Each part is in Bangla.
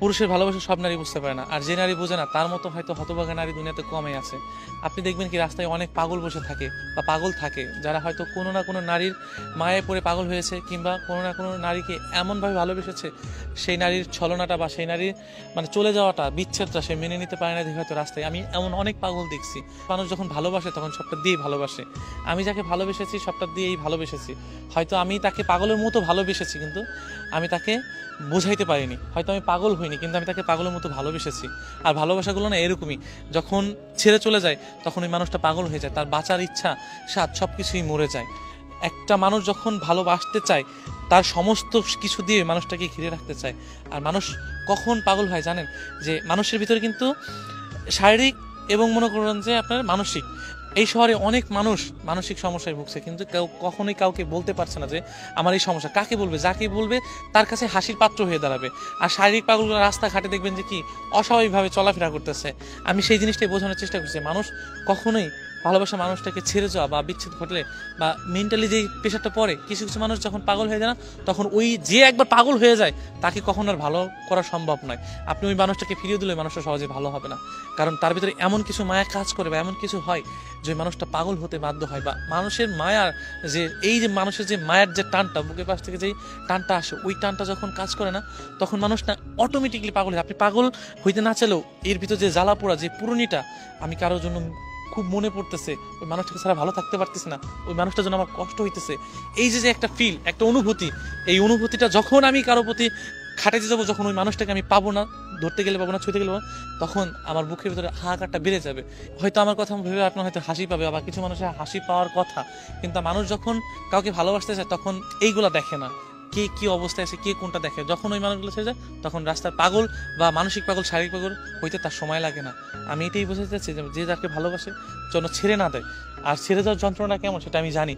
পুরুষের ভালোবাসা সব নারী বুঝতে পারে না, আর যে নারী বোঝে না তার মতো হয়তো হতভাগা নারী দুনিয়াতে কমই আছে। আপনি দেখবেন কি রাস্তায় অনেক পাগল বসে থাকে বা পাগল থাকে, যারা হয়তো কোনো না কোনো নারীর মায়ায় পড়ে পাগল হয়েছে, কিংবা কোনো না কোনো নারীকে এমনভাবে ভালোবেসেছে সেই নারীর ছলনাটা বা সেই নারীর মানে চলে যাওয়াটা, বিচ্ছেদটা সে মেনে নিতে পারে না দেখে হয়তো রাস্তায়। আমি এমন অনেক পাগল দেখছি। মানুষ যখন ভালোবাসে তখন সবটা দিয়েই ভালোবাসে। আমি যাকে ভালোবেসেছি সবটা দিয়েই ভালোবেসেছি। হয়তো আমি তাকে পাগলের মতো ভালোবেসেছি, কিন্তু আমি তাকে বোঝাইতে পারিনি। হয়তো আমি পাগল হইনি, কিন্তু আমি তাকে পাগলের মতো ভালোবেসেছি। আর ভালোবাসাগুলো না এরকমই, যখন ছেড়ে চলে যায় তখন ওই মানুষটা পাগল হয়ে যায়, তার বাঁচার ইচ্ছা স্বাদ সব কিছুই মরে যায়। একটা মানুষ যখন ভালোবাসতে চায় তার সমস্ত কিছু দিয়ে মানুষটাকে ঘিরে রাখতে চায়। আর মানুষ কখন পাগল হয় জানেন? যে মানুষের ভিতরে কিন্তু শারীরিক এবং মনে করেন যে আপনার মানসিক, এই শহরে অনেক মানুষ মানসিক সমস্যায় ভুগছে, কিন্তু কেউ কখনোই কাউকে বলতে পারছে না যে আমার এই সমস্যা। কাকে বলবে? যাকে বলবে তার কাছে হাসির পাত্র হয়ে দাঁড়াবে। আর শারীরিক পাগলগুলো রাস্তাঘাটে দেখবেন যে কি অস্বাভাবিকভাবে চলাফেরা করতেছে। আমি সেই জিনিসটাই বোঝানোর চেষ্টা করছি, মানুষ কখনোই ভালোবাসা মানুষটাকে ছেড়ে যাওয়া বা বিচ্ছেদ ঘটলে বা মেন্টালি যেই প্রেশারটা পড়ে, কিছু কিছু মানুষ যখন পাগল হয়ে যায় না, তখন ওই যে একবার পাগল হয়ে যায় তাকে কখনো আর ভালো করা সম্ভব নয়। আপনি ওই মানুষটাকে ফিরিয়ে দিলে মানুষটা সহজে ভালো হবে না, কারণ তার ভিতরে এমন কিছু মায়া কাজ করে বা এমন কিছু হয় যে মানুষটা পাগল হতে বাধ্য হয়। বা মানুষের মায়ার যে এই যে মানুষের যে মায়ের যে টানটা, বুকের পাশ থেকে যেই টানটা আসে, ওই টানটা যখন কাজ করে না, তখন মানুষটা অটোমেটিকলি পাগল হয়। আপনি পাগল হইতে না চাইলেও এর ভিতর যে জ্বালা পোড়া, যে পুরনিটা, আমি কারোর জন্য খুব মনে পড়তেছে, ওই মানুষটাকে ছাড়া ভালো থাকতে পারতেছে না, ওই মানুষটার জন্য আমার কষ্ট হইতেছে, এই যে যে একটা ফিল, একটা অনুভূতি, এই অনুভূতিটা যখন আমি কারো প্রতি খাটাইতে যাবো, যখন ওই মানুষটাকে আমি পাবো না, ধরতে গেলে পাবো না, ছুঁতে গেলে পাবো, তখন আমার বুকের ভিতরে হাহাকারটা বেড়ে যাবে। হয়তো আমার কথা ভেবে আপনার হয়তো হাসি পাবে, আবার কিছু মানুষের হাসি পাওয়ার কথা, কিন্তু মানুষ যখন কাউকে ভালোবাসতে চায় তখন এইগুলা দেখে না, কে কি অবস্থায় আছে, কে কোনটা দেখে। যখন ওই মানুষগুলো ছেড়ে যায় তখন রাস্তার পাগল বা মানসিক পাগল, শারীরিক পাগল হইতে তার সময় লাগে না। আমি এটাই বোঝাতে চাচ্ছি যে যাকে ভালোবাসে যেন ছেড়ে না দেয়। আর ছেড়ে যাওয়ার যন্ত্রণা কেমন সেটা আমি জানি,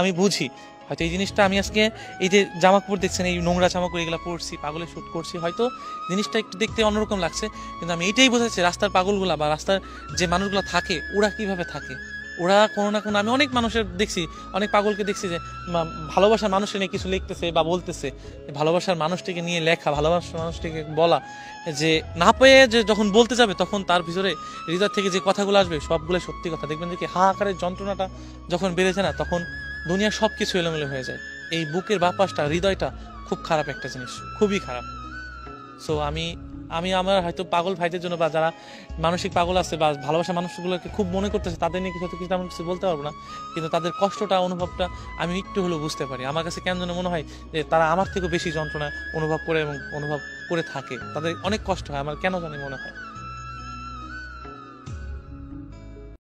আমি বুঝি। হয়তো এই জিনিসটা আমি আজকে এই যে জামা কাপড় দেখছেন, এই নোংরা জামা কাপড় এগুলো পরছি, পাগলে শ্যুট করছি, হয়তো জিনিসটা একটু দেখতে অন্যরকম লাগছে, কিন্তু আমি এটাই বোঝাচ্ছি রাস্তার পাগলগুলা বা রাস্তার যে মানুষগুলো থাকে ওরা কিভাবে থাকে। ওরা কোনো না কোনো, আমি অনেক মানুষের দেখছি, অনেক পাগলকে দেখছি যে ভালোবাসার মানুষের নিয়ে কিছু লিখতেছে বা বলতেছে, ভালোবাসার মানুষটিকে নিয়ে লেখা, ভালোবাসার মানুষটিকে বলা, যে না পেয়ে যে যখন বলতে যাবে তখন তার ভিতরে হৃদয় থেকে যে কথাগুলো আসবে সবগুলো সত্যি কথা। দেখবেন যে কি হাহাকারের যন্ত্রণাটা যখন বেড়েছে না, তখন দুনিয়ার সব কিছু এলোমেলো হয়ে যায়। এই বুকের বাপাসটা, হৃদয়টা খুব খারাপ একটা জিনিস, খুবই খারাপ। সো আমি আমি আমার হয়তো পাগল ভাইদের জন্য বা যারা মানসিক পাগল আছে বা ভালোবাসা মানুষগুলোকে খুব মনে করতেছে, তাদের নিয়ে কিছু কিছু তেমন কিছু বলতে পারবো না, কিন্তু তাদের কষ্টটা, অনুভবটা আমি একটু হলেও বুঝতে পারি। আমার কাছে কেন যেন মনে হয় যে তারা আমার থেকেও বেশি যন্ত্রণা অনুভব করে এবং অনুভব করে থাকে, তাদের অনেক কষ্ট হয়, আমার কেন জানি মনে হয়।